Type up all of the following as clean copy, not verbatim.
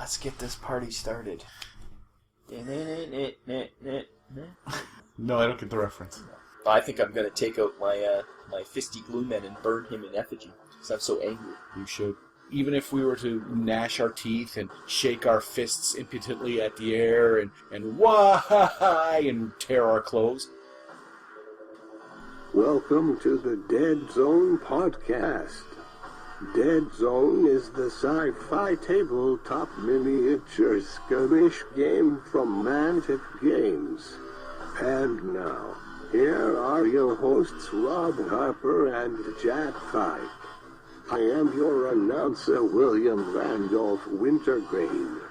Let's get this party started. No, I don't get the reference. I think I'm going to take out my fisty glue man and burn him in effigy, because I'm so angry. You should. Even if we were to gnash our teeth and shake our fists impotently at the air and why and tear our clothes. Welcome to the Deadzone podcast. Deadzone is the sci-fi tabletop miniature skirmish game from Mantic Games. And now, here are your hosts Rob Harper and Jack Fyke. I am your announcer, William Randolph Wintergreen.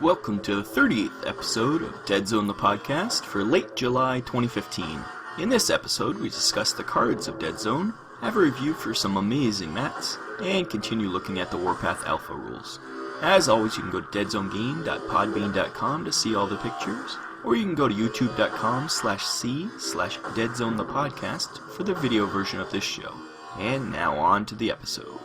Welcome to the 38th episode of Deadzone the podcast for late July 2015. In this episode, we discuss the cards of Deadzone, have a review for some amazing mats, and continue looking at the Warpath Alpha rules. As always, you can go to deadzonegame.podbean.com to see all the pictures, or you can go to youtube.com/c/deadzonethepodcast for the video version of this show. And now on to the episode.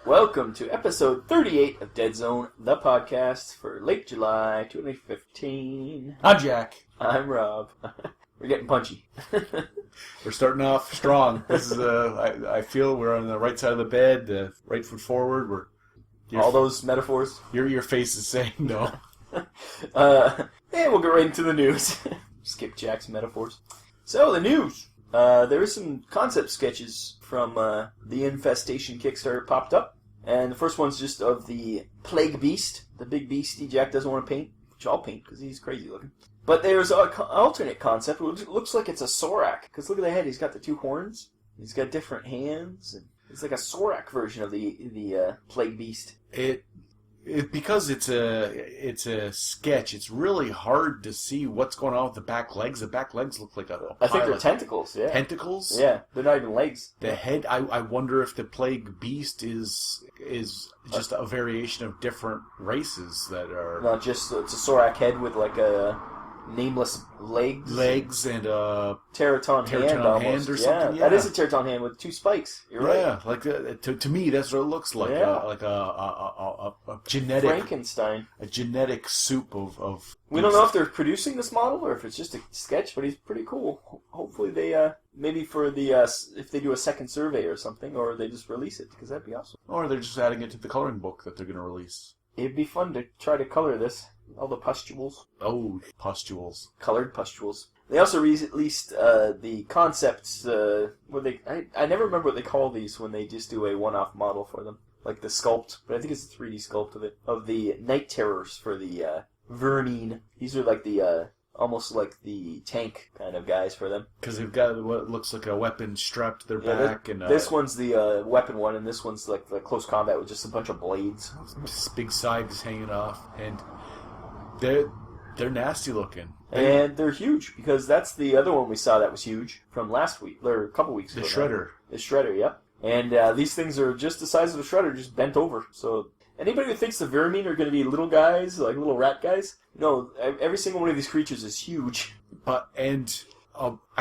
Welcome to episode 38 of Deadzone, the podcast for late July 2015. I'm Jack. I'm Rob. We're getting punchy. We're starting off strong. This is I feel we're on the right side of the bed, right foot forward. All those metaphors. Your face is saying no. And we'll go right into the news. Skip Jack's metaphors. So, the news. There is some concept sketches from the Infestation Kickstarter popped up. And the first one's just of the Plague Beast, the big beastie Jack doesn't want to paint, which I'll paint because he's crazy looking. But there's an alternate concept, which looks like it's a Sorak. Because look at the head, he's got the two horns, he's got different hands, and it's like a Sorak version of the Plague Beast. Because it's a sketch, it's really hard to see what's going on with the back legs. The back legs look like I think they're tentacles, yeah. Tentacles? Yeah, they're not even legs. The head, I wonder if the Plague Beast is just a variation of different races that are... Not just, it's a Sorak head with like a nameless legs. Legs and a... Teraton hand almost. Or something, yeah. That is a Teraton hand with two spikes. You're right. Yeah, like to me, that's what it looks like. Yeah. A genetic... Frankenstein. A genetic soup of... We don't know if they're producing this model or if it's just a sketch, but he's pretty cool. Hopefully they, maybe for the, if they do a second survey or something, or they just release it, because that'd be awesome. Or they're just adding it to the coloring book that they're going to release. It'd be fun to try to color this. All the pustules. Oh, pustules. Colored pustules. They also released the concepts, I never remember what they call these when they just do a one-off model for them. Like the sculpt, but I think it's a 3D sculpt of it. Of the Night Terrors for the Vermine. These are like the, almost like the tank kind of guys for them. Because they've got what looks like a weapon strapped to their back. This one's the weapon one, and this one's like the close combat with just a bunch of blades. Big sides hanging off, and they're nasty looking. And they're huge, because that's the other one we saw that was huge from last week, or a couple weeks ago. The Shredder. The Shredder, yep. And these things are just the size of the Shredder, just bent over. So anybody who thinks the Vermine are going to be little guys, like little rat guys, no, every single one of these creatures is huge. I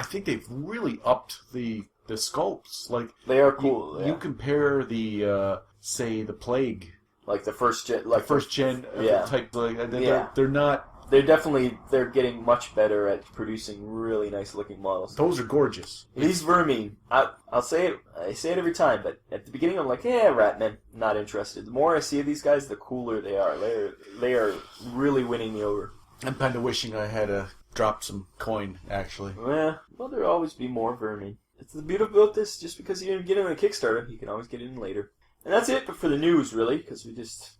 think they've really upped the sculpts. Like they are cool. You compare the say the Plague, like the first gen, type. They're not. They're getting much better at producing really nice looking models. Those are gorgeous. These Vermine, I'll say it. I say it every time, but at the beginning I'm like, Ratman, not interested. The more I see of these guys, the cooler they are. They are really winning me over. I'm kind of wishing I had dropped some coin, actually. Well, there'll always be more Vermine. It's the beauty about this. Just because you didn't get in on a Kickstarter, you can always get in later. And that's it. But for the news, really, because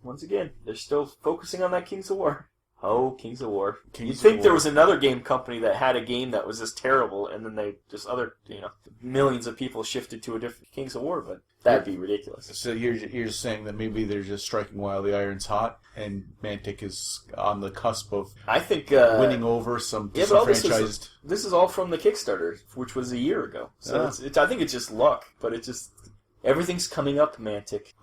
once again, they're still focusing on that Kings of War. Oh, Kings of War. You'd think there was another game company that had a game that was just terrible, and then they just millions of people shifted to a different Kings of War, but that'd be ridiculous. So you're saying that maybe they're just striking while the iron's hot, and Mantic is on the cusp of winning over some disenfranchised... This is all from the Kickstarter, which was a year ago. So I think it's just luck, but it just... Everything's coming up, Mantic.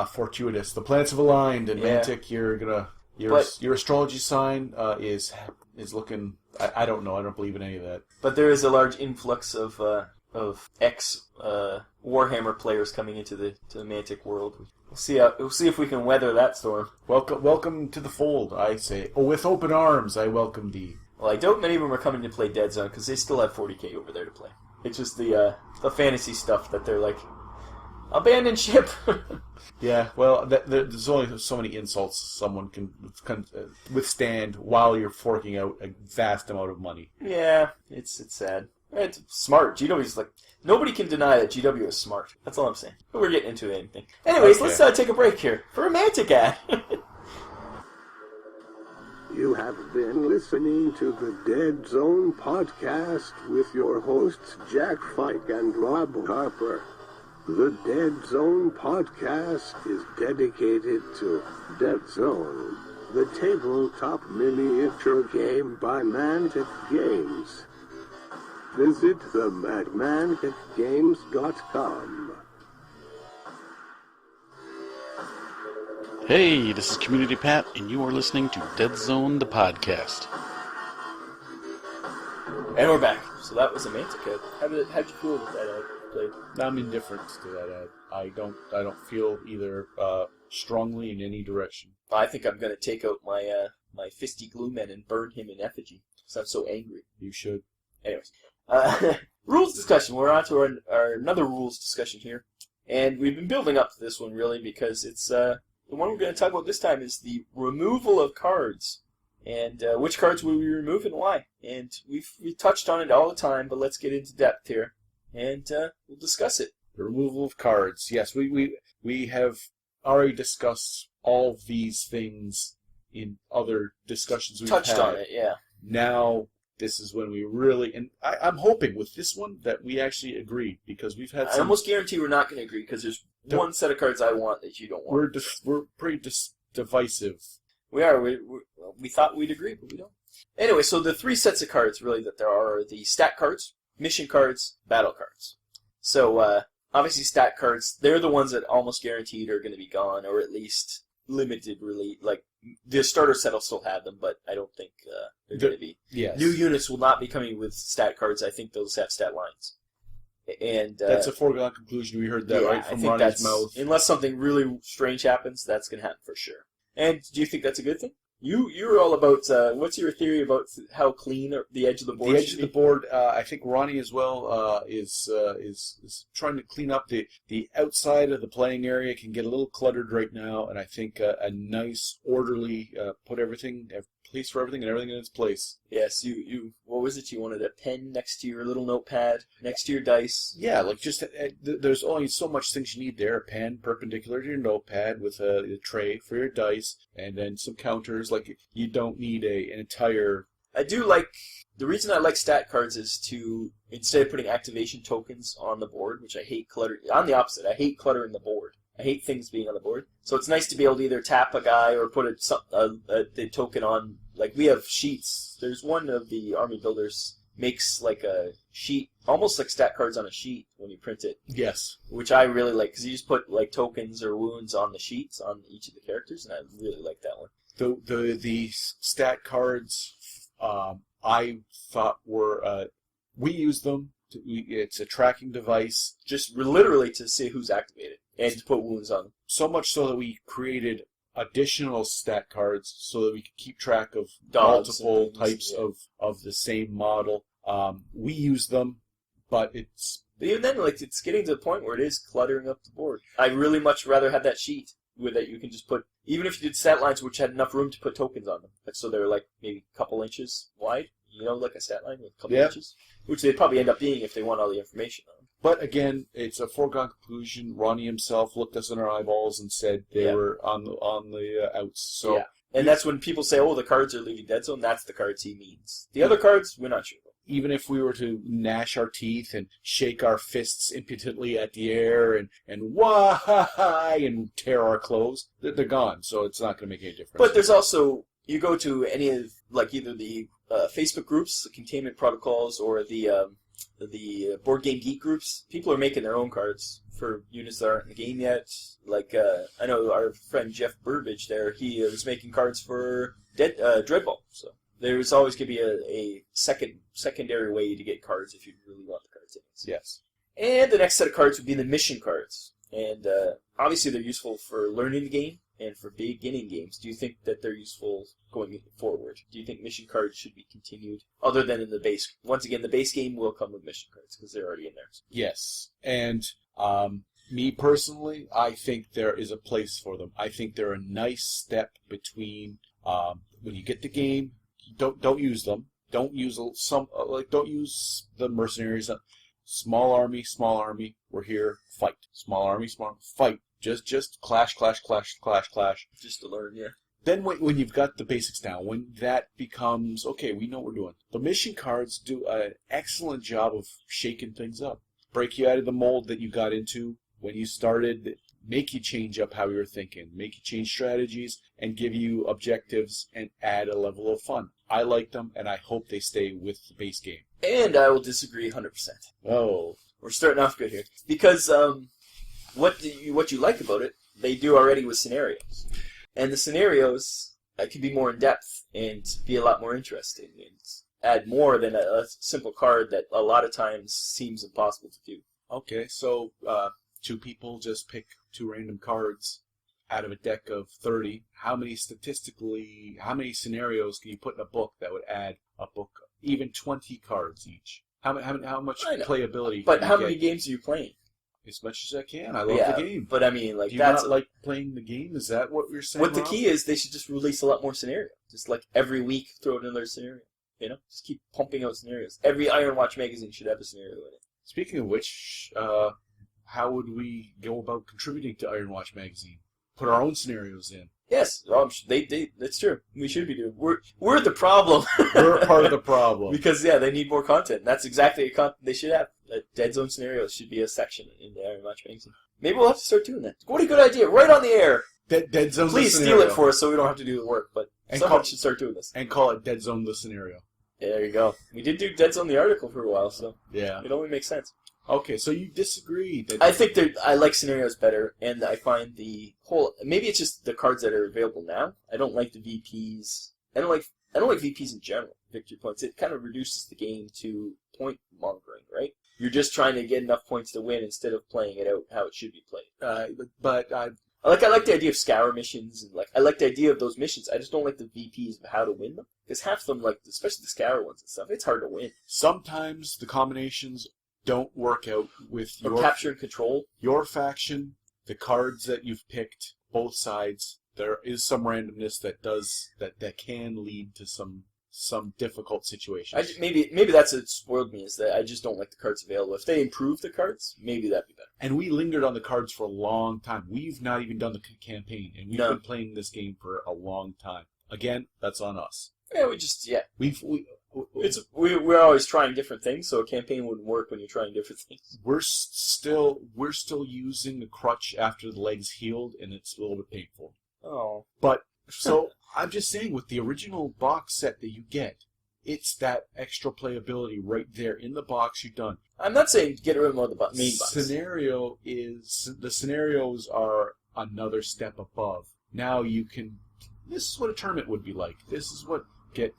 Fortuitous. The planets have aligned, and Mantic, you're gonna... Your astrology sign is looking... I don't know. I don't believe in any of that. But there is a large influx of of ex Warhammer players coming into the Mantic world. We'll see if we can weather that storm. Welcome to the fold, I say. Oh, with open arms, I welcome thee. Well, I doubt many of them are coming to play Deadzone because they still have 40k over there to play. It's just the fantasy stuff that they're like, abandon ship. Yeah, well, there's only so many insults someone can withstand while you're forking out a vast amount of money. Yeah, it's sad. It's smart. GW's like, nobody can deny that GW is smart. That's all I'm saying. But we're getting into anything. Anyways, Okay. Let's take a break here for a Mantic ad. You have been listening to the Deadzone podcast with your hosts Jack Fike and Rob Harper. The Deadzone podcast is dedicated to Deadzone, the tabletop miniature game by Mantic Games. Visit them at manticgames.com. Hey, this is Community Pat, and you are listening to Deadzone, the podcast. And we're back. So that was a Mantic ad. How'd you feel with that ad played? I'm indifferent to that ad. I don't feel either strongly in any direction. I think I'm going to take out my my fisty glue man and burn him in effigy because I'm so angry. You should. Anyways, rules discussion. We're on to our another rules discussion here. And we've been building up to this one, really, because it's the one we're going to talk about this time is the removal of cards. And which cards will we remove and why? And we've touched on it all the time, but let's get into depth here. And we'll discuss it. The removal of cards. Yes, we have already discussed all of these things in other discussions we've Touched had. on it, yeah. Now, this is when we really... And I'm hoping with this one that we actually agree, because we've had I some... almost guarantee we're not going to agree, because there's one set of cards I want that you don't want. We're pretty divisive. We are. We thought we'd agree, but we don't. Anyway, so the three sets of cards, really, that there are the stat cards, mission cards, battle cards. So, obviously stat cards, they're the ones that almost guaranteed are going to be gone, or at least limited, really. Like, the starter set will still have them, but I don't think they're going to be. Yes. New units will not be coming with stat cards. I think those have stat lines. And that's a foregone conclusion. We heard that right from Ronnie's mouth. Unless something really strange happens, that's going to happen for sure. And do you think that's a good thing? You're all about, what's your theory about how clean the edge of the board The edge of the board, I think Ronnie as well is trying to clean up the outside of the playing area. Can get a little cluttered right now, and I think a nice, orderly, place for everything and everything in its place. Yes, you what was it? You wanted a pen next to your little notepad, next to your dice? Yeah, like just, there's only so much things you need there. A pen perpendicular to your notepad with a tray for your dice, and then some counters. Like, you don't need an entire... I do like... The reason I like stat cards is to, instead of putting activation tokens on the board, which I hate clutter... I'm the opposite. I hate cluttering the board. I hate things being on the board. So it's nice to be able to either tap a guy or put the token on. Like, we have sheets. There's one of the army builders makes like a sheet, almost like stat cards on a sheet when you print it. Yes. Which I really like, because you just put like tokens or wounds on the sheets on each of the characters, and I really like that one. The stat cards, I thought were... we use them. It's a tracking device. Just literally to see who's activated and to put wounds on them. So much so that we created additional stat cards so that we could keep track of Dogs multiple and types yeah. of the same model. We use them, but it's... But even then, like, it's getting to the point where it is cluttering up the board. I'd really much rather have that sheet with that you can just put... Even if you did stat lines which had enough room to put tokens on them. Like, so they're like maybe a couple inches wide. You know, like a stat line with a couple inches. Which they'd probably end up being if they want all the information on them. But again, it's a foregone conclusion. Ronnie himself looked us in our eyeballs and said they were on the outs. So yeah. And that's when people say, oh, the cards are leaving Deadzone, that's the cards he means. The other cards, we're not sure about. Even if we were to gnash our teeth and shake our fists impotently at the air and why and tear our clothes, they're gone. So it's not going to make any difference. But there's also, you go to any of, like, either the Facebook groups, the Containment Protocols, or the Board Game Geek groups, people are making their own cards for units that aren't in the game yet. Like, I know our friend Jeff Burbage there, he was making cards for Dreadball. So there's always going to be a secondary way to get cards if you really want the cards. tickets. Yes. And the next set of cards would be the mission cards. And obviously they're useful for learning the game and for beginning games. Do you think that they're useful going forward? Do you think mission cards should be continued other than in the base? Once again, the base game will come with mission cards because they're already in there. Yes. And me personally, I think there is a place for them. I think they're a nice step between when you get the game, don't use them. Don't use don't use the mercenaries. Small army, we're here, fight. Small army, fight. Just clash. Just to learn, yeah. Then when you've got the basics down, when that becomes, okay, we know what we're doing. The mission cards do an excellent job of shaking things up. Break you out of the mold that you got into when you started, make you change up how you're thinking, make you change strategies, and give you objectives and add a level of fun. I like them, and I hope they stay with the base game. And I will disagree 100%. Oh. We're starting off good here. Because what you like about it, they do already with scenarios. And the scenarios can be more in-depth and be a lot more interesting and add more than a simple card that a lot of times seems impossible to do. Okay, so two people just pick two random cards out of a deck of 30. How many scenarios can you put in a book that would add a book, even 20 cards each? How much playability? But how many games are you playing? As much as I can. I love the game. But I mean, like, do you not like playing the game? Is that what you're saying? What the key is, they should just release a lot more scenarios. Just like every week, throw in another scenario. You know, just keep pumping out scenarios. Every Ironwatch magazine should have a scenario in it. Speaking of which, how would we go about contributing to Ironwatch Magazine? Put our own scenarios in. Yes, that's true. We should be doing. We're the problem. We're part of the problem. Because they need more content. That's exactly the content they should have. Deadzone scenarios should be a section in the Ironwatch magazine. Maybe we'll have to start doing that. What a good idea! Right on the air. Deadzone. Please steal it for us so we don't have to do the work. But someone should start doing this and call it Deadzone the scenario. Yeah, there you go. We did do Deadzone the article for a while, so yeah, it only makes sense. Okay, so you disagree? I think I like scenarios better, and I find the whole. Maybe it's just the cards that are available now. I don't like the VPs. I don't like VPs in general. Victory points. It kind of reduces the game to point mongering, right? You're just trying to get enough points to win instead of playing it out how it should be played. But I like the idea of scour missions, and I like the idea of those missions. I just don't like the VPs of how to win them, because half of them, especially the scour ones and stuff, it's hard to win. Sometimes the combinations don't work out with your capture and control. Your faction, the cards that you've picked, both sides. There is some randomness that can lead to some difficult situations. Maybe that's what spoiled me, is that I just don't like the cards available. If they improve the cards, maybe that'd be better. And we lingered on the cards for a long time. We've not even done the campaign, and we've been playing this game for a long time. Again, that's on us. Yeah, we're always trying different things, so a campaign wouldn't work when you're trying different things. We're still using the crutch after the leg's healed, and it's a little bit painful. Oh, but so I'm just saying, with the original box set that you get, it's that extra playability right there in the box. You're done. I'm not saying get rid of the main box. The scenarios are another step above. Now you can. This is what a tournament would be like. This is what get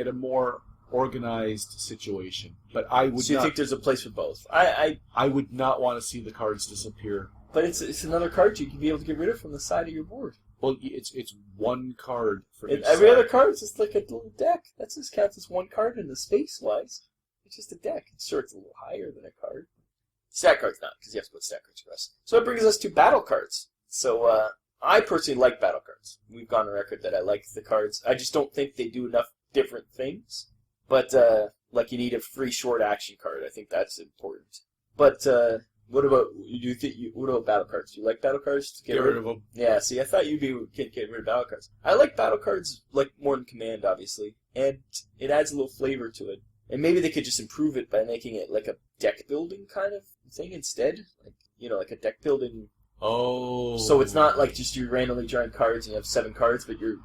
a more organized situation. But I would. So you think there's a place for both? I would not want to see the cards disappear. But it's another card you can be able to get rid of from the side of your board. Well, it's one card for each every side. other card is just like a little deck. That just counts as one card in the space-wise. It's just a deck. Sure, it's a little higher than a card. Stat cards not, because you have to put stat cards across. So it brings us to battle cards. So I personally like battle cards. We've gone on record that I like the cards. I just don't think they do enough different things. But you need a free short action card. I think that's important. But what about what about battle cards? Do you like battle cards? Get rid of them. Yeah. See, I thought you'd get rid of battle cards. I like battle cards more than Command, obviously, and it adds a little flavor to it. And maybe they could just improve it by making it like a deck building kind of thing instead, like a deck building. Oh. So it's not like just you're randomly drawing cards and you have 7 cards, but you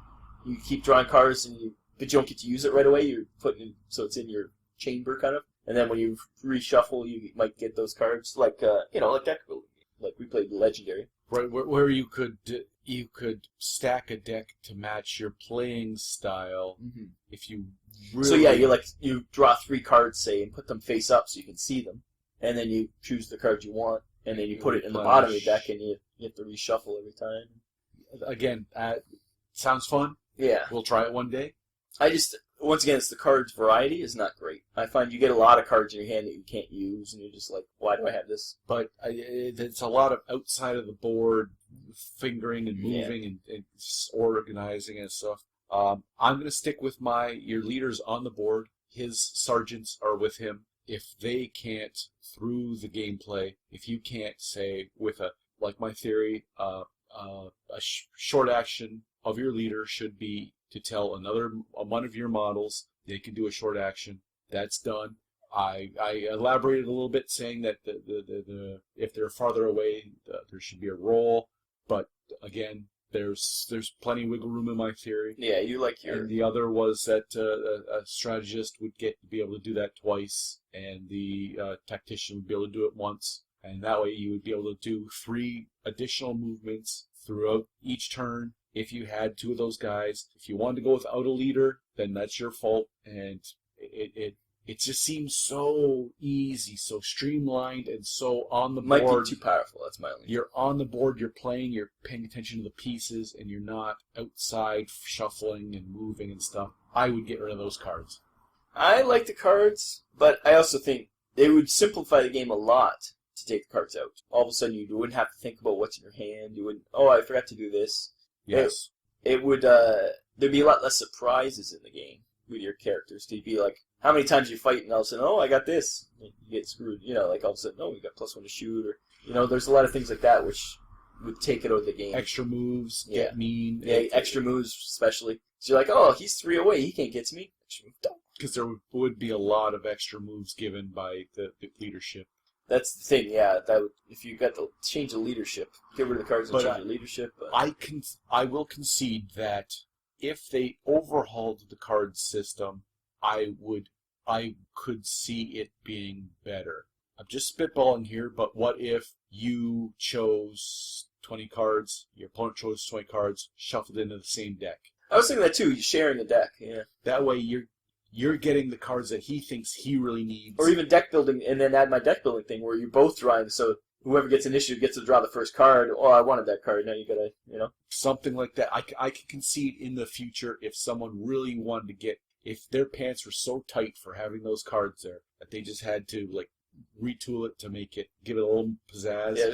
keep drawing cards but you don't get to use it right away. You're putting it so it's in your chamber kind of. And then when you reshuffle, you might get those cards, like deck building. Like we played Legendary. Right, where you could stack a deck to match your playing style. Mm-hmm. If you really... So yeah, you draw 3 cards, say, and put them face up so you can see them. and then you choose the card you want, and then you put it in the bottom of your deck, and you have to reshuffle every time. Again, sounds fun. Yeah. We'll try it one day. Once again, it's the cards variety is not great. I find you get a lot of cards in your hand that you can't use, and you're just like, why do I have this? But it's a lot of outside of the board fingering and moving and organizing and stuff. I'm going to stick with your leaders on the board. His sergeants are with him. If they can't, through the gameplay, if you can't say with like my theory, a short action of your leader should be to tell one of your models they can do a short action. That's done. I elaborated a little bit saying that the if they're farther away, there should be a roll. But again, there's plenty of wiggle room in my theory. Yeah, you like your. And the other was that a strategist would be able to do that twice, and the tactician would be able to do it once. And that way you would be able to do 3 additional movements throughout each turn. If you had 2 of those guys, if you wanted to go without a leader, then that's your fault. And it just seems so easy, so streamlined, and so on the board. Might be too powerful. That's my only. You're on the board. You're playing. You're paying attention to the pieces, and you're not outside shuffling and moving and stuff. I would get rid of those cards. I like the cards, but I also think they would simplify the game a lot to take the cards out. All of a sudden, you wouldn't have to think about what's in your hand. You wouldn't. Oh, I forgot to do this. Yes. It would. There'd be a lot less surprises in the game with your characters. You'd be like, how many times you fight and all of a sudden, oh, I got this. You get screwed. Like all of a sudden, oh, we got +1 to shoot, or there's a lot of things like that which would take it out of the game. Extra moves, get mean. Yeah, extra moves especially. So you're like, oh, he's 3 away, he can't get to me. Because there would be a lot of extra moves given by the leadership. That's the thing, yeah. That would, if you got to change the leadership, get rid of the cards and change the leadership. I will concede that if they overhauled the card system, I could see it being better. I'm just spitballing here, but what if you chose 20 cards, your opponent chose 20 cards, shuffled into the same deck? I was thinking that too. You're sharing the deck, yeah. That way you're getting the cards that he thinks he really needs. Or even deck building, and then add my deck building thing where you're both drawing, so whoever gets initiative gets to draw the first card. Oh, I wanted that card, now you gotta, Something like that. I can concede in the future if someone really wanted to if their pants were so tight for having those cards there, that they just had to, retool it to give it a little pizzazz. Yeah,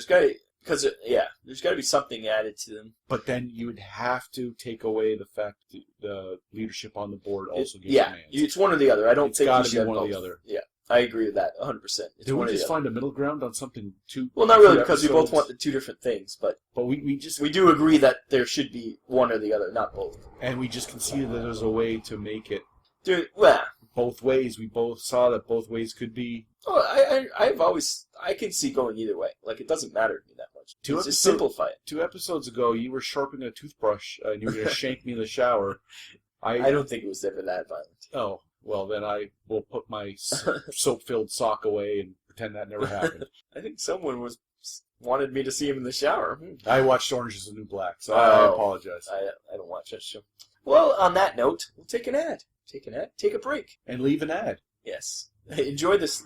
there's got to be something added to them. But then you would have to take away the fact that the leadership on the board also gives commands. Yeah, it's one or the other. I don't think it's got to be one or the other. Yeah, I agree with that 100%. Did we just find a middle ground on something too? Well, not really, because we both want the 2 different things, but we do agree that there should be one or the other, not both. And we just conceded that there's a way to make it. Both ways. We both saw that both ways could be. Oh, I can see going either way. It doesn't matter to me that much. Just simplify it. 2 episodes ago, you were sharpening a toothbrush and you were going to shank me in the shower. I don't think it was ever that violent. Oh, well, then I will put my soap-filled sock away and pretend that never happened. I think someone wanted me to see him in the shower. I watched Orange is the New Black, so I apologize. I don't watch that show. Well, on that note, we'll take an ad. Take a break. And leave an ad. Yes. Enjoy this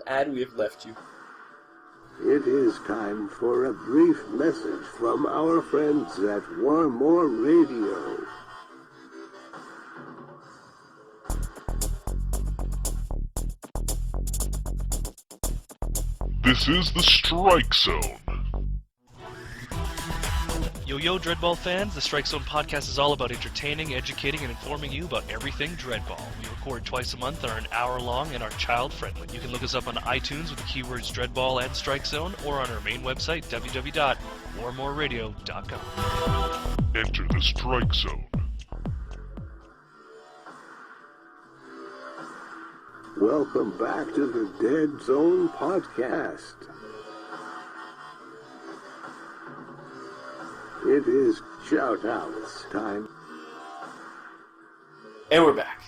ad we have left you. It is time for a brief message from our friends at One More Radio. This is the Strike Zone. Yo, Dreadball fans, the Strike Zone podcast is all about entertaining, educating, and informing you about everything Dreadball. We record twice a month, are an hour long, and are child-friendly. You can look us up on iTunes with the keywords Dreadball and Strike Zone, or on our main website, www.warmoreradio.com. Enter the Strike Zone. Welcome back to the Deadzone podcast. It is shout-outs time. And we're back.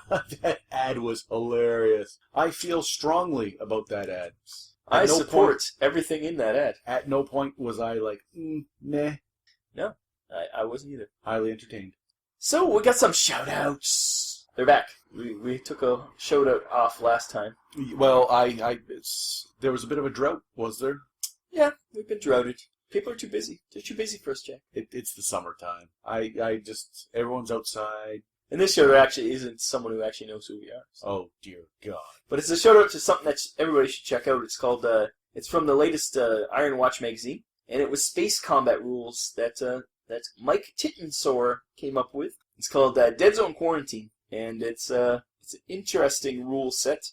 That ad was hilarious. I feel strongly about that ad. I support everything in that ad. At no point was I like, meh. No, I wasn't either. Highly entertained. So, we got some shout-outs. They're back. We took a shout out off last time. Well, there was a bit of a drought, was there? Yeah, we've been droughted. People are too busy. They're too busy for us, Jack. It's the summertime. Everyone's outside. And this show actually isn't someone who actually knows who we are. So. Oh, dear God. But it's a shout out to something that everybody should check out. It's called, it's from the latest Ironwatch Magazine. And it was space combat rules that Mike Tittensor came up with. It's called Deadzone Quarantine. And it's an interesting rule set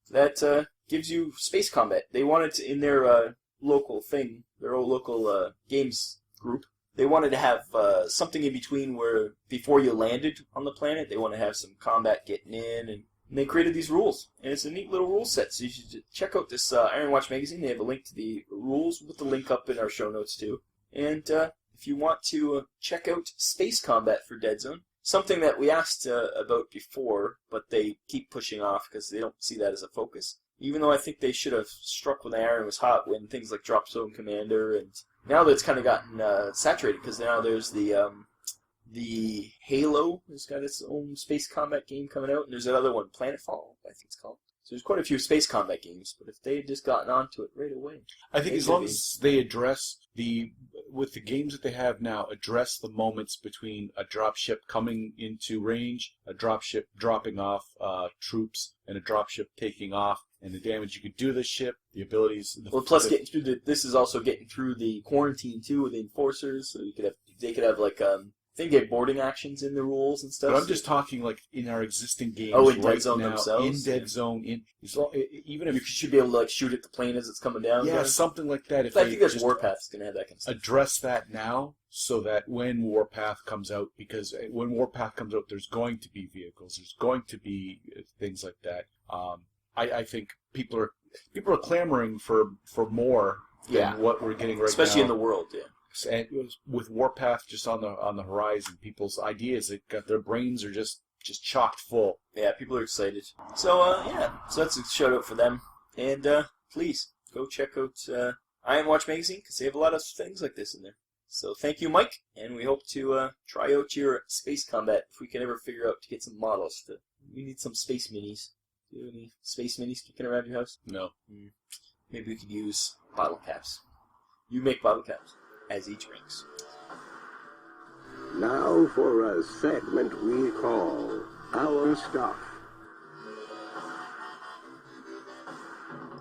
that gives you space combat. They wanted to, in their local thing, their old local games group, they wanted to have something in between where before you landed on the planet, they want to have some combat getting in, and they created these rules. And it's a neat little rule set, so you should check out this Ironwatch Magazine. They have a link to the rules. We'll put the link up in our show notes too. And if you want to check out space combat for Deadzone, something that we asked about before, but they keep pushing off because they don't see that as a focus. Even though I think they should have struck when the iron was hot, when things like Drop Zone Commander, and now that it's kind of gotten saturated, because now there's the Halo has got its own space combat game coming out, and there's another one, Planetfall, I think it's called. So there's quite a few space combat games, but if they had just gotten onto it right away. I think as long as they address with the games that they have now, address the moments between a dropship coming into range, a dropship dropping off troops, and a dropship taking off, and the damage you could do to the ship, the abilities. Plus getting through this is also getting through the quarantine too with the enforcers, so they could have like I think they have boarding actions in the rules and stuff. But I'm just talking like in our existing games in right Deadzone now, themselves? in Deadzone, even if you should be able to like shoot at the plane as it's coming down. Yeah, something like that. I think that's Warpath's going to have that kind of stuff. Address that now, so that when Warpath comes out, because when Warpath comes out, there's going to be vehicles, there's going to be things like that. I think people are clamoring for more than what we're getting right now, especially in the world. Yeah. And with Warpath just on the horizon, people's ideas, their brains are just chocked full. Yeah, people are excited. So so that's a shout out for them. And please go check out Ironwatch Magazine because they have a lot of things like this in there. So thank you, Mike, and we hope to try out your space combat if we can ever figure out to get some models. We need some space minis. Do you have any space minis kicking around your house? No. Maybe we could use bottle caps. You make bottle caps. As he drinks. Now for a segment we call Our Stuff.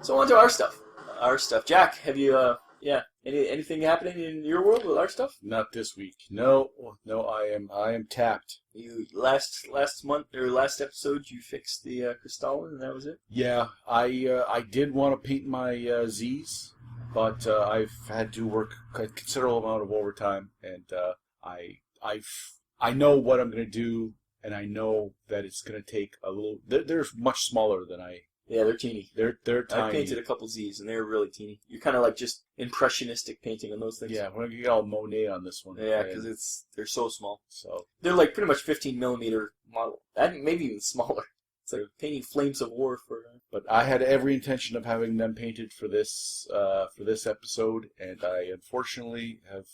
So on to our stuff. Our stuff. Jack, have you, anything happening in your world with our stuff? Not this week. No, I am tapped. You last month or last episode you fixed the Crystalline and that was it? Yeah, I did want to paint my Z's. But I've had to work a considerable amount of overtime, and I know what I'm going to do, and I know that it's going to take a little. They're much smaller than I. Yeah, they're teeny. They're tiny. I painted a couple Z's, and they're really teeny. You're kind of like just impressionistic painting on those things. Yeah, we're going to get all Monet on this one. Yeah, because they're so small. So they're like pretty much 15mm model. Maybe even smaller. It's like painting Flames of War for. But I had every intention of having them painted for this episode, and I unfortunately have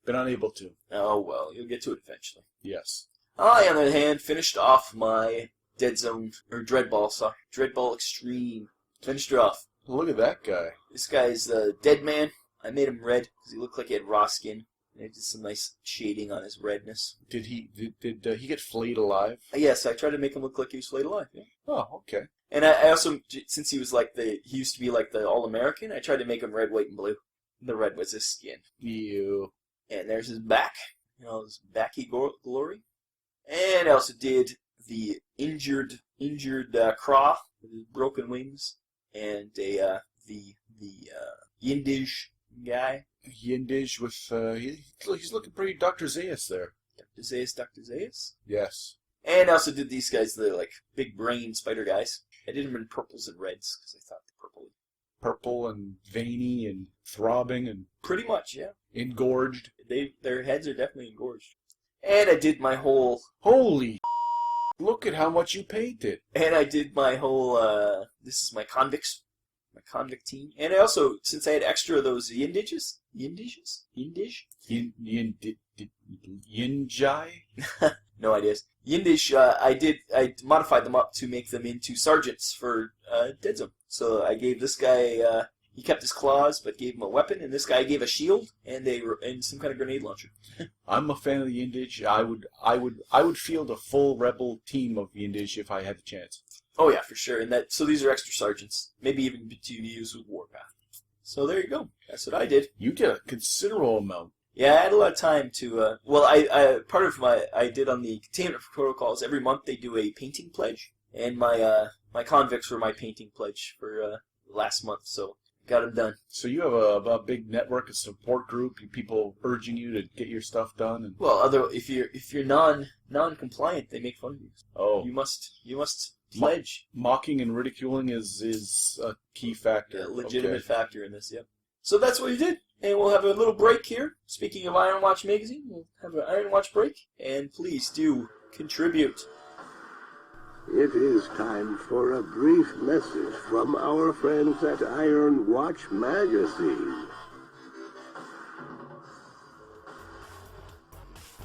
been unable to. Oh well, you'll get to it eventually. Yes. I, on the other hand, finished off my Deadzone or Dreadball Extreme. Finished it off. Look at that guy. This guy's Dead Man. I made him red because he looked like he had raw skin. And I did some nice shading on his redness. Did he get flayed alive? Yes, I tried to make him look like he was flayed alive. Yeah. Oh, okay. And I also, since he was he used to be like the All-American, I tried to make him red, white, and blue. The red was his skin. Ew. And there's his back. His backy glory. And I also did the injured Craw with his broken wings. And the Yindish guy. Yindish with, he's looking pretty Dr. Zaius there. Dr. Zaius? Yes. And I also did these guys, the big brain spider guys. I did them in purples and reds because I thought the purple and veiny and throbbing and pretty much, yeah, engorged. Their heads are definitely engorged. And I did my whole holy. Look at how much you painted. And I did my whole. This is my convict team. And I also, since I had extra of those Yindish Yindishes? Yindish? Yinjai? No ideas. Yindish, I modified them up to make them into sergeants for Deadzone. So I gave this guy, he kept his claws, but gave him a weapon, and this guy gave a shield and some kind of grenade launcher. I'm a fan of the Yindish. I would field a full rebel team of Yindish if I had the chance. Oh yeah, for sure. And so these are extra sergeants, maybe even to use with Warpath. So there you go. That's what I did. You did a considerable amount. Yeah, I had a lot of time to. Part of I did on the containment protocols. Every month they do a painting pledge, and my convicts were my painting pledge for last month. So got them done. So you have a big network, a support group, people urging you to get your stuff done. And... Well, if you're non-compliant, they make fun of you. Oh, you must pledge. Mocking and ridiculing is a key factor. A legitimate factor in this. Yep. So that's what we did. And we'll have a little break here. Speaking of Ironwatch Magazine, we'll have an Ironwatch break. And please do contribute. It is time for a brief message from our friends at Ironwatch Magazine.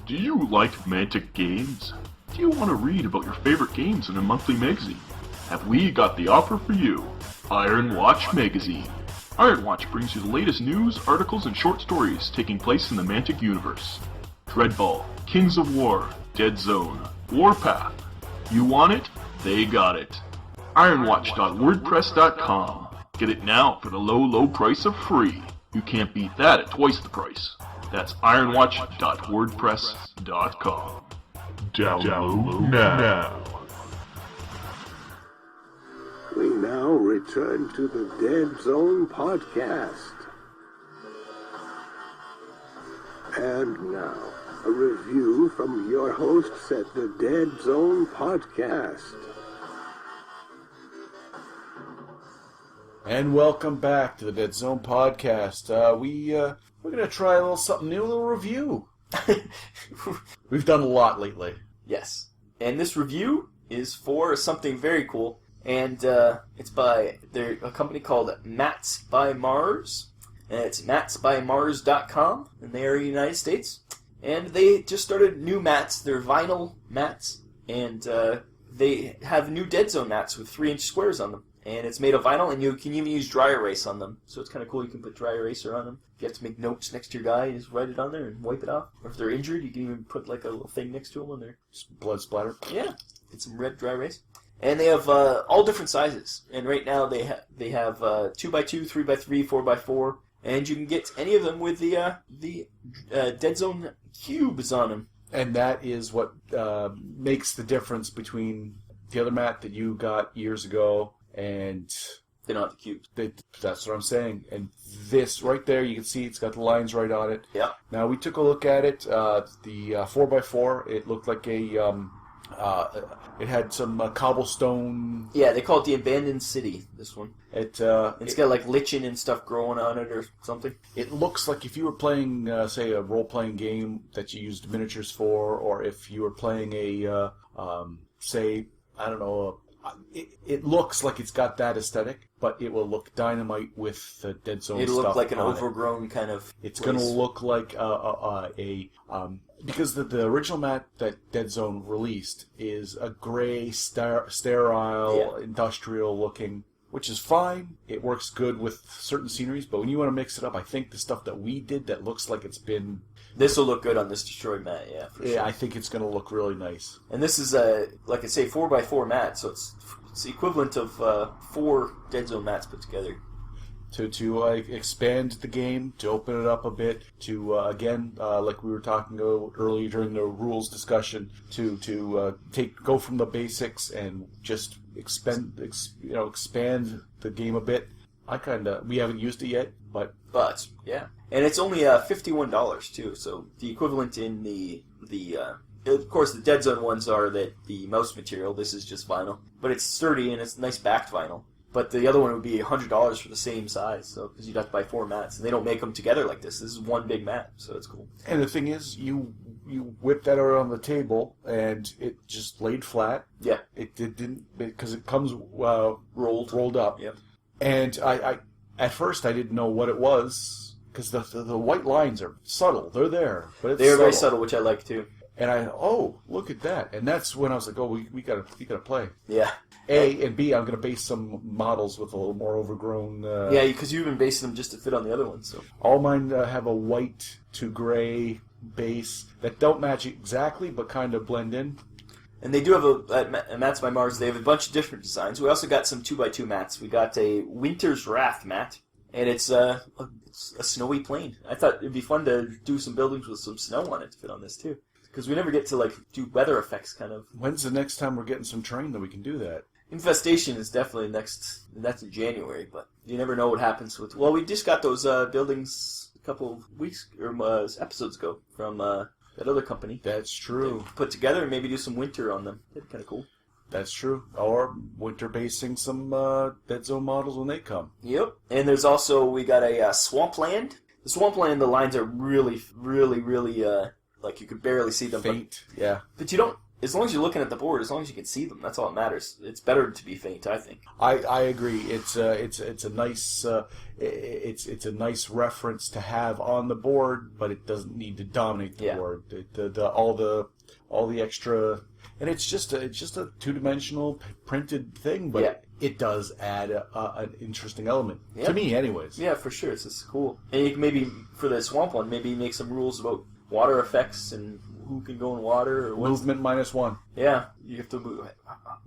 Do you like Mantic games? Do you want to read about your favorite games in a monthly magazine? Have we got the offer for you? Ironwatch Magazine. Ironwatch brings you the latest news, articles, and short stories taking place in the Mantic universe. Dreadball, Kings of War, Deadzone, Warpath. You want it? They got it. Ironwatch.wordpress.com. Get it now for the low price of free. You can't beat that at twice the price. That's ironwatch.wordpress.com. Download now. We now return to the Deadzone podcast. And now, a review from your hosts at the Deadzone podcast. And welcome back to the Deadzone podcast. We're going to try a little something new, a little review. We've done a lot lately. Yes. And this review is for something very cool. And it's by a company called Mats by Mars. And it's matsbymars.com. And they are in the United States. And they just started new mats. They're vinyl mats. And they have new Deadzone mats with 3-inch squares on them. And it's made of vinyl, and you can even use dry erase on them. So it's kind of cool. You can put dry eraser on them. If you have to make notes next to your guy, you just write it on there and wipe it off. Or if they're injured, you can even put like a little thing next to them when they're... Blood splatter. Yeah. Get some red dry erase. And they have all different sizes. And right now they have 2x2, 3x3, 4x4. And you can get any of them with the Deadzone cubes on them. And that is what makes the difference between the other mat that you got years ago and... They don't have the cubes. That's what I'm saying. And this right there, you can see it's got the lines right on it. Yeah. Now, we took a look at it. The 4x4, it looked like a... it had some cobblestone... Yeah, they call it the Abandoned City, this one. It's got like lichen and stuff growing on it or something. It looks like if you were playing, say, a role-playing game that you used miniatures for, or if you were playing a, say, I don't know, it looks like it's got that aesthetic, but it will look dynamite with the Deadzone stuff. It'll look like an overgrown kind of It's going to look like because the original mat that Deadzone released is a gray, sterile, industrial looking, which is fine. It works good with certain sceneries, but when you want to mix it up, I think the stuff that we did that looks like it's been... This will look good on this destroyed mat, yeah, for sure. Yeah, I think it's going to look really nice. And this is like I say, 4x4 mat, so it's the equivalent of 4 Deadzone mats put together. To expand the game, to open it up a bit, to again, like we were talking about earlier during the rules discussion, to go from the basics and just expand the game a bit. We haven't used it yet, but yeah, and it's only $51 too. So the equivalent in the of course the Deadzone ones are the mouse material. This is just vinyl, but it's sturdy and it's nice backed vinyl. But the other one would be $100 for the same size, so because you'd have to buy 4 mats, and they don't make them together like this. This is one big mat, so it's cool. And the thing is, you whip that around the table, and it just laid flat. Yeah, it didn't because it comes rolled up. Yep. And I at first I didn't know what it was, because the white lines are subtle. They're there, but it's They're very subtle, which I like too. And look at that. And that's when I was like, we gotta play. Yeah. And B, I'm gonna base some models with a little more overgrown. Yeah, because you've been basing them just to fit on the other ones. So all mine have a white to gray base that don't match exactly, but kind of blend in. And they do have at Mats by Mars, they have a bunch of different designs. We also got some 2x2 mats. We got a Winter's Wrath mat, and it's a snowy plain. I thought it'd be fun to do some buildings with some snow on it to fit on this too. Because we never get to do weather effects kind of. When's the next time we're getting some terrain that we can do that? Infestation is definitely that's in January, but you never know what happens with. Well, we just got those buildings a couple of weeks or episodes ago from that other company. That's true. Put together and maybe do some winter on them. That'd be kind of cool. That's true. Or winter basing some Deadzone models when they come. Yep. And there's also, we got a Swampland. The Swampland, the lines are really, really, really, like you could barely see them. Faint, yeah. But you don't, as long as you're looking at the board, as long as you can see them, that's all that matters. It's better to be faint, I think. I agree. It's a nice it's a nice reference to have on the board, but it doesn't need to dominate the board. All the extra, and it's just a 2-dimensional printed thing, but it does add an interesting element to me, anyways. Yeah, for sure. It's just cool. And you can maybe for the swamp one, maybe make some rules about water effects and who can go in water or movement -1. Yeah, you have to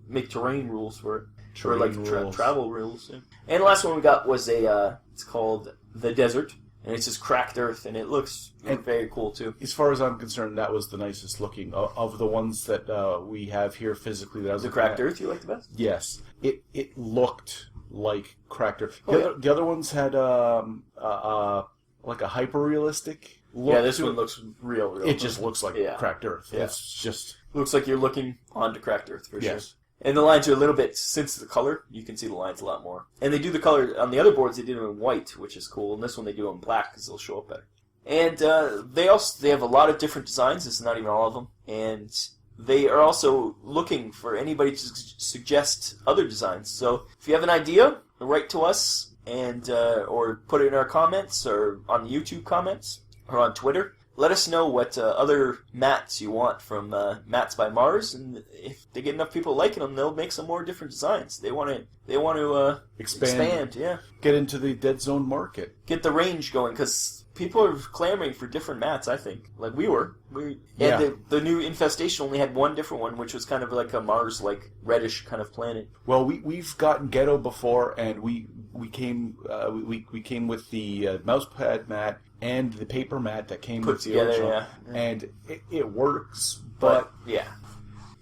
make terrain rules for it. Travel rules. Yeah. And the last one we got was it's called The Desert, and it's just cracked earth, and it looks very cool too. As far as I'm concerned, that was the nicest looking of the ones that we have here physically. That I was the cracked earth you like the best? Yes, it looked like cracked earth. The other ones had like a hyper realistic look. Yeah, this one looks real. It just looks like cracked earth. Yeah. It's just looks like you're looking onto cracked earth for sure. Yes. And the lines are a little bit, since the color, you can see the lines a lot more. And they do the color, on the other boards they do them in white, which is cool. And this one they do them in black because they'll show up better. And they have a lot of different designs. This is not even all of them. And they are also looking for anybody to suggest other designs. So if you have an idea, write to us and or put it in our comments or on the YouTube comments or on Twitter. Let us know what other mats you want from Mats by Mars, and if they get enough people liking them, they'll make some more different designs. They want to expand. Yeah. Get into the Deadzone market. Get the range going, because people are clamoring for different mats. I think, like we were. The new Infestation only had one different one, which was kind of like a Mars, like reddish kind of planet. Well, we've gotten Ghetto before, and we came with the mousepad mat and the paper mat that came with the original, and it works, but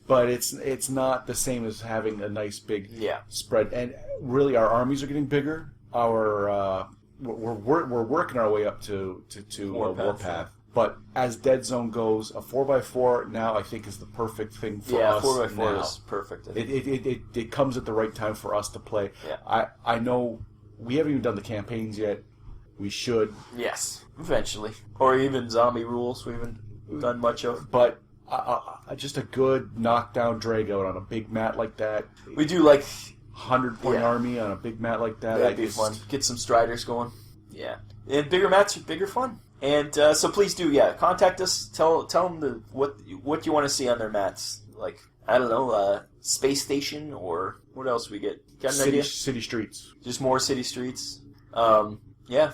it's not the same as having a nice big spread. And really, our armies are getting bigger. We're working our way up to Warpath. But as Deadzone goes, a 4x4 now I think is the perfect thing for us. 4x4 is perfect. It comes at the right time for us to play. Yeah. I know we haven't even done the campaigns yet. We should. Yes, eventually. Or even zombie rules we haven't done much of. But just a good knockdown drag out on a big mat like that. We do like 100-point army on a big mat like that. That'd be fun. Get some striders going. Yeah. And bigger mats are bigger fun. And so please do, contact us. Tell them what you want to see on their mats. Like, I don't know, space station, or what else we get? Got an idea? City streets. Just more city streets.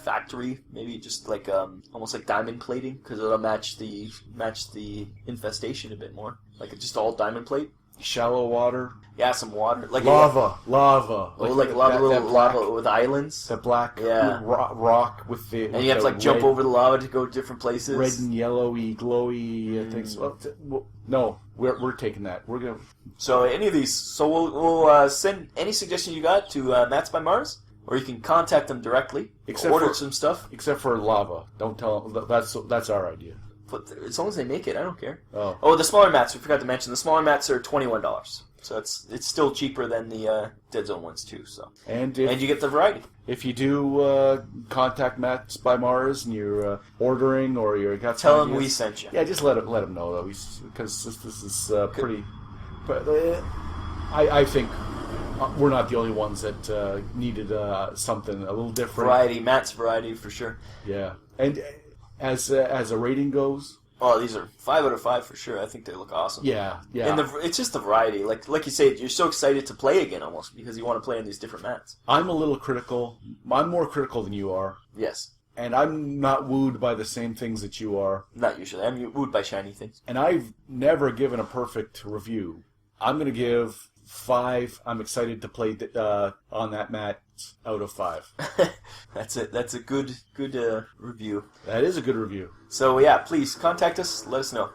Factory. Maybe just like almost like diamond plating, because it'll match the infestation a bit more. Like just all diamond plate. Shallow water. Yeah, some water. Like lava. Oh, like lava with islands. The black rock with the... And you have to like jump over the lava to go different places. Red and yellowy, glowy things. No, we're taking that. We're going to... So any of these. So we'll send any suggestion you got to Mats by Mars. Or you can contact them directly. Order some stuff. Except for lava. Don't tell them. That's our idea. But as long as they make it, I don't care. Oh, the smaller mats. We forgot to mention. The smaller mats are $21. So it's still cheaper than the Deadzone ones too. So and you get the variety. If you do contact Mats by Mars and you're ordering or you're got tell them we sent you. Yeah, just let them know though, because this is pretty. But I think we're not the only ones that needed something a little different. Variety, Matt's variety for sure. Yeah, and as a rating goes, oh, these are 5 out of 5 for sure. I think they look awesome. yeah. And it's just the variety. Like you say, you're so excited to play again almost because you want to play on these different mats. I'm a little critical. I'm more critical than you are. Yes. And I'm not wooed by the same things that you are. Not usually. I'm wooed by shiny things. And I've never given a perfect review. I'm going to give 5. I'm excited to play on that mat out of 5. That's it. That's a good review. That is a good review. So yeah, please contact us. Let us know.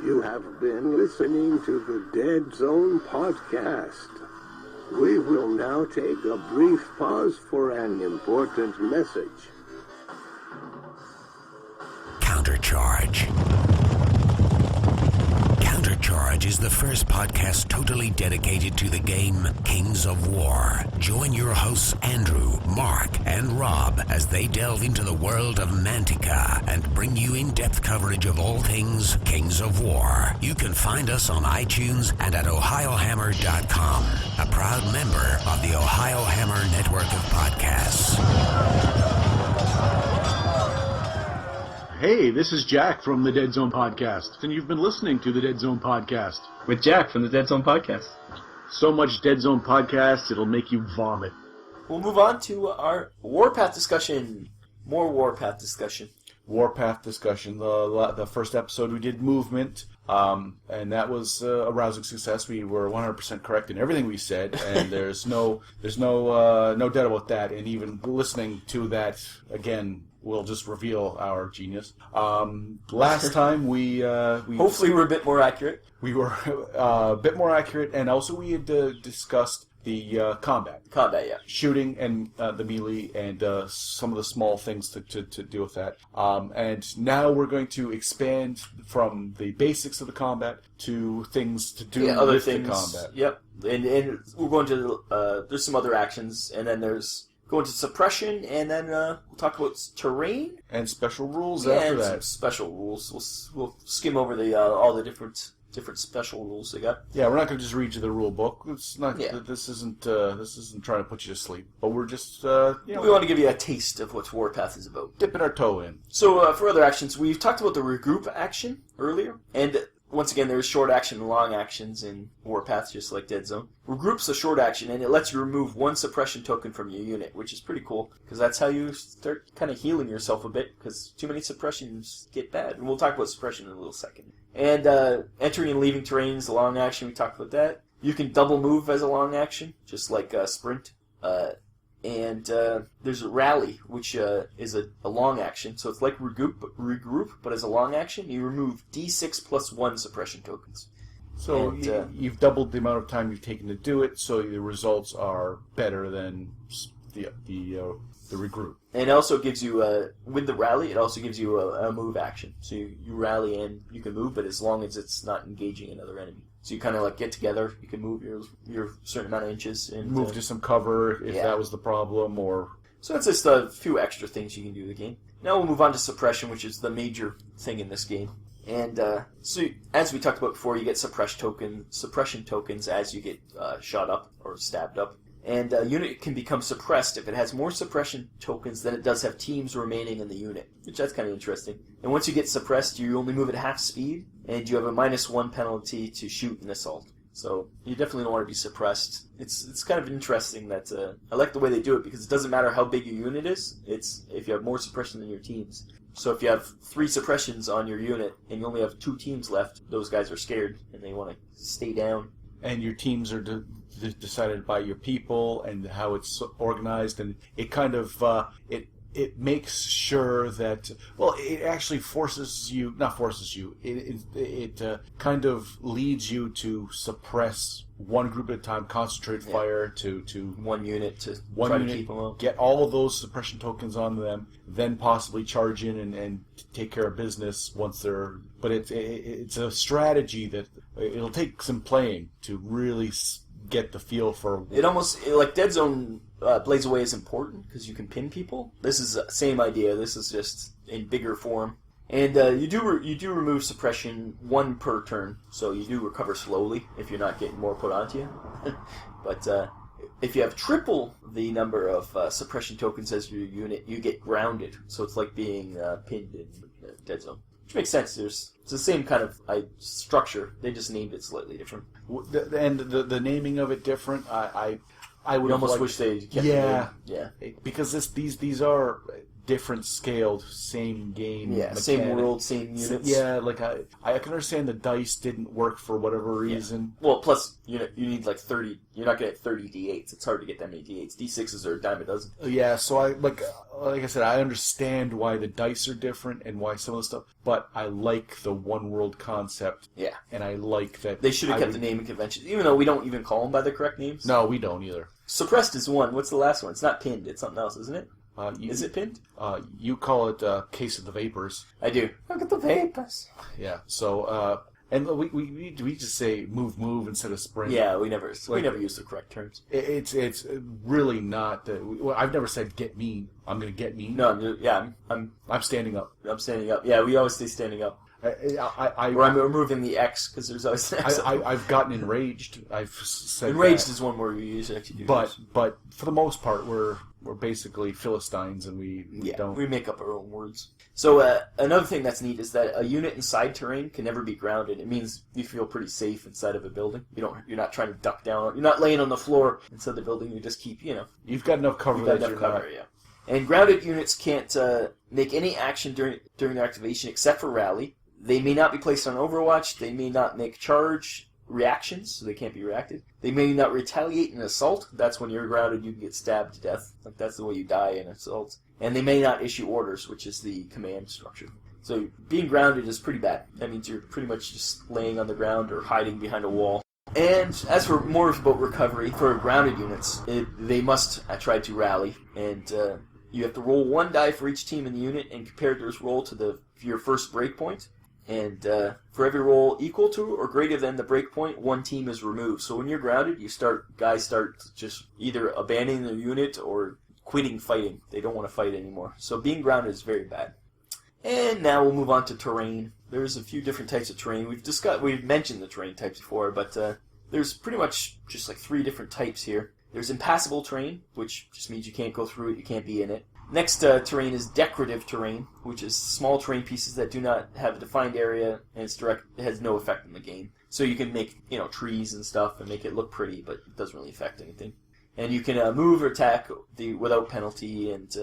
You have been listening to the Deadzone podcast. We will now take a brief pause for an important message. Countercharge. Countercharge is the first podcast totally dedicated to the game Kings of War. Join your hosts Andrew, Mark, and Rob as they delve into the world of Mantica and bring you in-depth coverage of all things Kings of War. You can find us on iTunes and at ohiohammer.com, a proud member of the Ohio Hammer network of podcasts. Hey, this is Jack from the Deadzone Podcast, and you've been listening to the Deadzone Podcast. With Jack from the Deadzone Podcast. So much Deadzone Podcast, it'll make you vomit. We'll move on to our Warpath discussion. More Warpath discussion. Warpath discussion. The first episode we did movement, and that was a rousing success. We were 100% correct in everything we said, and there's no doubt about that. And even listening to that again will just reveal our genius. Last time we Hopefully we're a bit more accurate. We were a bit more accurate, and also we had discussed the combat. Combat, yeah. Shooting and the melee and some of the small things to deal with that. And now we're going to expand from the basics of the combat to things to do other with things, the combat. Yep. And we're going to, there's some other actions, and then there's going to suppression, and then we'll talk about terrain. And special rules Yeah, after and some that. special rules. We'll skim over the all the different special rules they got. Yeah, we're not going to just read you the rule book. It's not. Yeah. This isn't trying to put you to sleep. But we're just We want to give you a taste of what Warpath is about. dipping our toe in. So for other actions, we've talked about the regroup action earlier, and once again, there's short action and long actions in Warpath, just like Deadzone. Regroup's a short action, and it lets you remove one suppression token from your unit, which is pretty cool, because that's how you start kind of healing yourself a bit, because too many suppressions get bad. And we'll talk about suppression in a little second. And entering and leaving terrains, the long action, we talked about that. You can double move as a long action, just like Sprint. And there's a rally, which is a long action. So it's like regroup, but as a long action, you remove D6 plus 1 suppression tokens. So And, you've doubled the amount of time you've taken to do it, so the results are better than the regroup. And it also gives you, with the rally, it also gives you a move action. So you rally and you can move, but as long as it's not engaging another enemy. So you kind of like get together, you can move your certain amount of inches. And Move to some cover if yeah. that was the problem, or... So that's just a few extra things you can do in the game. Now we'll move on to suppression, which is the major thing in this game. And so as we talked about before, you get suppression tokens as you get shot up or stabbed up. And a unit can become suppressed if it has more suppression tokens than it does have teams remaining in the unit, which that's kind of interesting. And once you get suppressed, you only move at half speed, and you have a -1 penalty to shoot and assault. So you definitely don't want to be suppressed. It's kind of interesting that I like the way they do it, because it doesn't matter how big your unit is. It's if you have more suppression than your teams. So if you have 3 suppressions on your unit and you only have 2 teams left, those guys are scared and they want to stay down. And your teams are decided by your people and how it's organized, and it kind of it makes sure that, well, it actually it kind of leads you to suppress one group at a time, concentrate fire to one unit to one try unit, to keep them out. get all of those suppression tokens on them, then possibly charge in and take care of business once they're... But it's a strategy that it'll take some playing to really get the feel for... It almost, like Deadzone, Blaze Away is important because you can pin people. This is the same idea. This is just in bigger form. And you do remove suppression 1 per turn, so you do recover slowly if you're not getting more put onto you. But if you have triple the number of suppression tokens as your unit, you get grounded. So it's like being pinned in Deadzone. Which makes sense. It's the same kind of structure. They just named it slightly different. And the naming of it different. I would almost wish they kept the name. Yeah. Because these are different scaled, same game. Yeah, mechanic. Same world, same units. Yeah, like I can understand the dice didn't work for whatever reason. Yeah. Well, plus you need like 30. You're not gonna get 30 d8s. It's hard to get that many d8s. D6s are a dime a dozen. Yeah, so like I said, I understand why the dice are different and why some of the stuff, but I like the one world concept. Yeah, and I like that they should have kept the naming conventions, even though we don't even call them by the correct names. No, we don't either. Suppressed is one. What's the last one? It's not pinned. It's something else, isn't it? Is it pinned? You call it Case of the Vapors. I do. Look at the vapors. Yeah. So, and we just say move instead of sprint. Yeah, we never use the correct terms. It's really not. I've never said get mean. I'm gonna get mean. No, yeah, I'm standing up. I'm standing up. Yeah, we always say standing up. Or I'm removing the X because there's always an X. I've gotten enraged. I've said enraged that. is one word we usually actually do. But for the most part, we're basically Philistines, and we don't. We make up our own words. So another thing that's neat is that a unit inside terrain can never be grounded. It means you feel pretty safe inside of a building. You're not trying to duck down. You're not laying on the floor inside the building. You just keep You've got enough cover. Yeah. And grounded units can't make any action during their activation except for rally. They may not be placed on Overwatch. They may not make charge reactions, so they can't be reacted. They may not retaliate in assault. That's when you're grounded, you can get stabbed to death. Like that's the way you die in assault. And they may not issue orders, which is the command structure. So being grounded is pretty bad. That means you're pretty much just laying on the ground or hiding behind a wall. And as for more about recovery, for grounded units, they must try to rally. And you have to roll 1 die for each team in the unit and compare this roll to your first breakpoint. And for every roll equal to or greater than the breakpoint, 1 team is removed. So when you're grounded, guys start just either abandoning their unit or quitting fighting. They don't want to fight anymore. So being grounded is very bad. And now we'll move on to terrain. There's a few different types of terrain. We've mentioned the terrain types before, but there's pretty much just like 3 different types here. There's impassable terrain, which just means you can't go through it, you can't be in it. Next terrain is decorative terrain, which is small terrain pieces that do not have a defined area and it has no effect on the game. So you can make trees and stuff and make it look pretty, but it doesn't really affect anything. And you can move or attack without penalty, and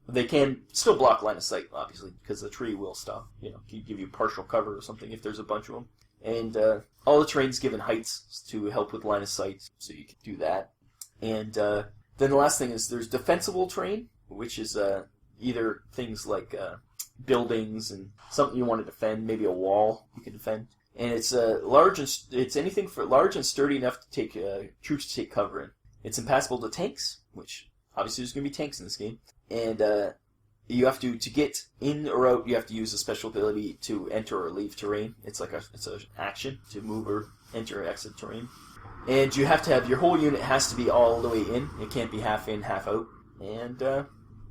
they can still block line of sight, obviously, because the tree will stop. Give you partial cover or something if there's a bunch of them. And all the terrain's given heights to help with line of sight, so you can do that. And then the last thing is there's defensible terrain, which is either things like buildings and something you want to defend, maybe a wall you can defend. And it's it's anything for large and sturdy enough to take troops to take cover in. It's impassable to tanks, which obviously there's going to be tanks in this game. And you have to get in or out, you have to use a special ability to enter or leave terrain. It's an action to move or enter or exit terrain. And you have to have, your whole unit has to be all the way in. It can't be half in, half out. And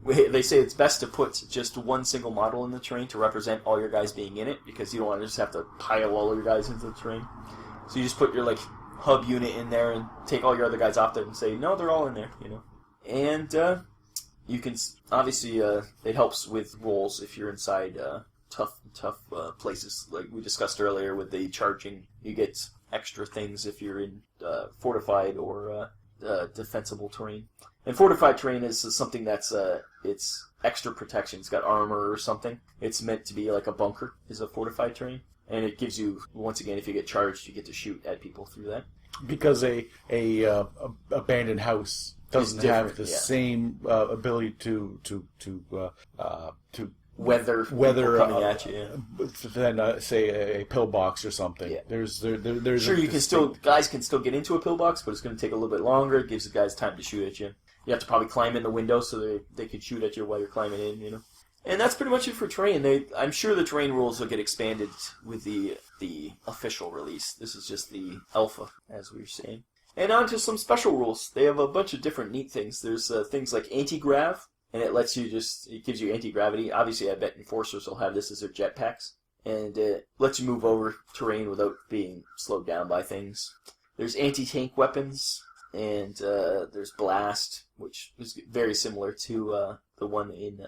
they say it's best to put just 1 single model in the terrain to represent all your guys being in it, because you don't want to just have to pile all of your guys into the terrain. So you just put your hub unit in there and take all your other guys off there and say, no, they're all in there, And you can, obviously, it helps with rolls if you're inside tough places. Like we discussed earlier with the charging, you get extra things if you're in fortified or defensible terrain. And fortified terrain is something that's it's extra protection. It's got armor or something. It's meant to be like a bunker, is a fortified terrain. And it gives you, once again, if you get charged, you get to shoot at people through that. Because a abandoned house doesn't have the same ability to weather coming at you, than say a pillbox or something. Yeah. There's sure you can guys can still get into a pillbox, but it's going to take a little bit longer. It gives the guys time to shoot at you. You have to probably climb in the window so they can shoot at you while you're climbing in. And that's pretty much it for terrain. I'm sure the terrain rules will get expanded with the official release. This is just the alpha, as we were saying. And on to some special rules. They have a bunch of different neat things. There's things like anti-grav, and it gives you anti-gravity. Obviously, I bet Enforcers will have this as their jetpacks, and it lets you move over terrain without being slowed down by things. There's anti-tank weapons, and there's Blast, which is very similar to the one in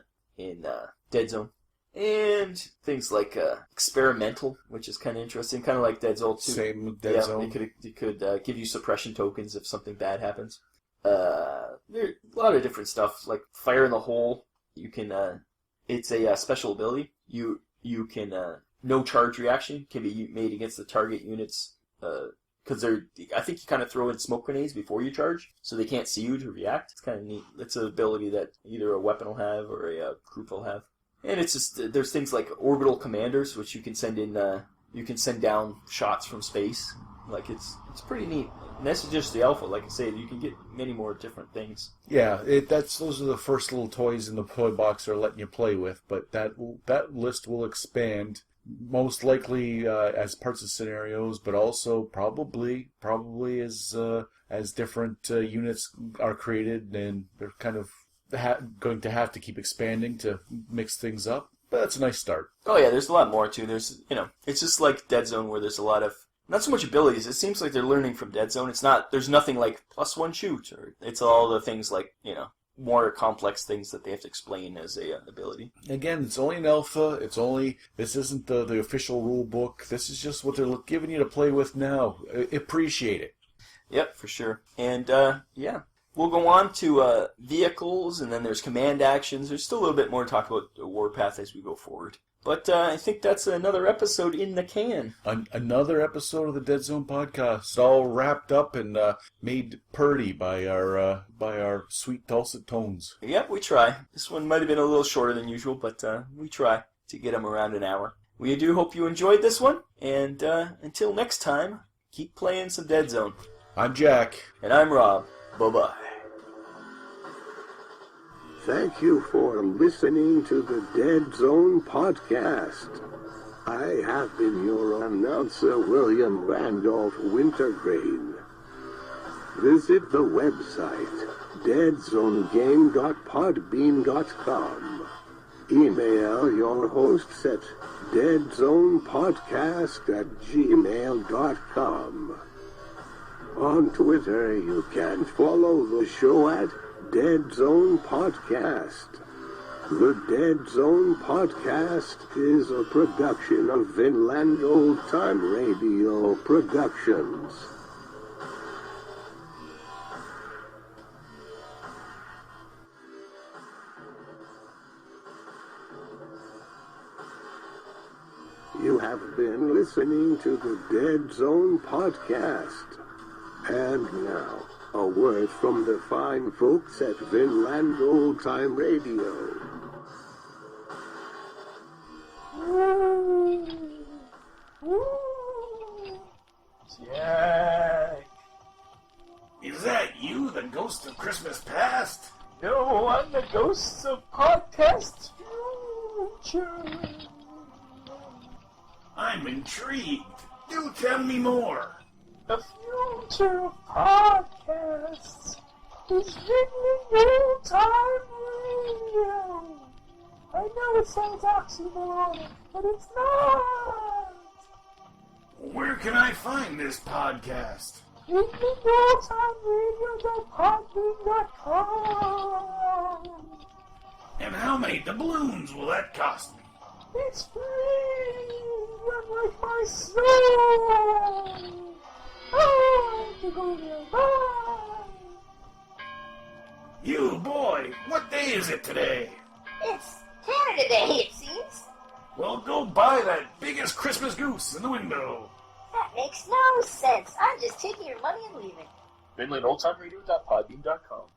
Deadzone. And things like Experimental, which is kind of interesting, kind of like Deadzone too. Same with Deadzone. Yeah, it could give you suppression tokens if something bad happens. There's a lot of different stuff, like Fire in the Hole. You can, it's a special ability. You can, no charge reaction can be made against the target units, because I think you kind of throw in smoke grenades before you charge, so they can't see you to react. It's kind of neat. It's an ability that either a weapon will have or a group will have. And it's just, there's things like orbital commanders, which you can send in, you can send down shots from space. Like, it's pretty neat. And this is just the alpha, like I say, you can get many more different things. Yeah, those are the first little toys in the toy box they're letting you play with, but that list will expand, most likely as parts of scenarios, but also probably as different units are created, and they're kind of going to have to keep expanding to mix things up. But that's a nice start. Oh yeah, there's a lot more too. There's, it's just like Deadzone where there's a lot of, not so much abilities. It seems like they're learning from Deadzone. There's nothing like +1 shoot, or it's all the things like, more complex things that they have to explain as a ability. Again, it's only an alpha. This isn't the official rule book. This is just what they're giving you to play with now. Appreciate it. Yep, for sure. And, yeah. We'll go on to vehicles, and then there's command actions. There's still a little bit more to talk about the Warpath as we go forward. But I think that's another episode in the can. Another episode of the Deadzone podcast, all wrapped up and made purty by our sweet dulcet tones. Yep, we try. This one might have been a little shorter than usual, but we try to get them around an hour. We do hope you enjoyed this one, and until next time, keep playing some Deadzone. I'm Jack. And I'm Rob. Bye-bye. Thank you for listening to the Deadzone podcast. I have been your announcer, William Randolph Wintergreen. Visit the website, deadzonegame.podbean.com. Email your hosts at deadzonepodcast@gmail.com. On Twitter, you can follow the show at Deadzone Podcast. The Deadzone Podcast is a production of Vinland Old Time Radio Productions. You have been listening to the Deadzone Podcast. And now, a word from the fine folks at Vinland Old Time Radio. Jack! Is that you, the ghost of Christmas past? No, I'm the ghost of podcast future. I'm intrigued. Do tell me more. The future of podcasts is Vinland Old Time Radio. I know it sounds oxymoron, but it's not. Where can I find this podcast? VinlandOldTimeRadio.podbean.com. And how many doubloons will that cost me? It's free, unlike my soul. Oh, to go there. Bye. You boy, what day is it today? It's Canada Day, it seems. Well, go buy that biggest Christmas goose in the window. That makes no sense. I'm just taking your money and leaving. VinlandOldTimeRadio.podbean.com.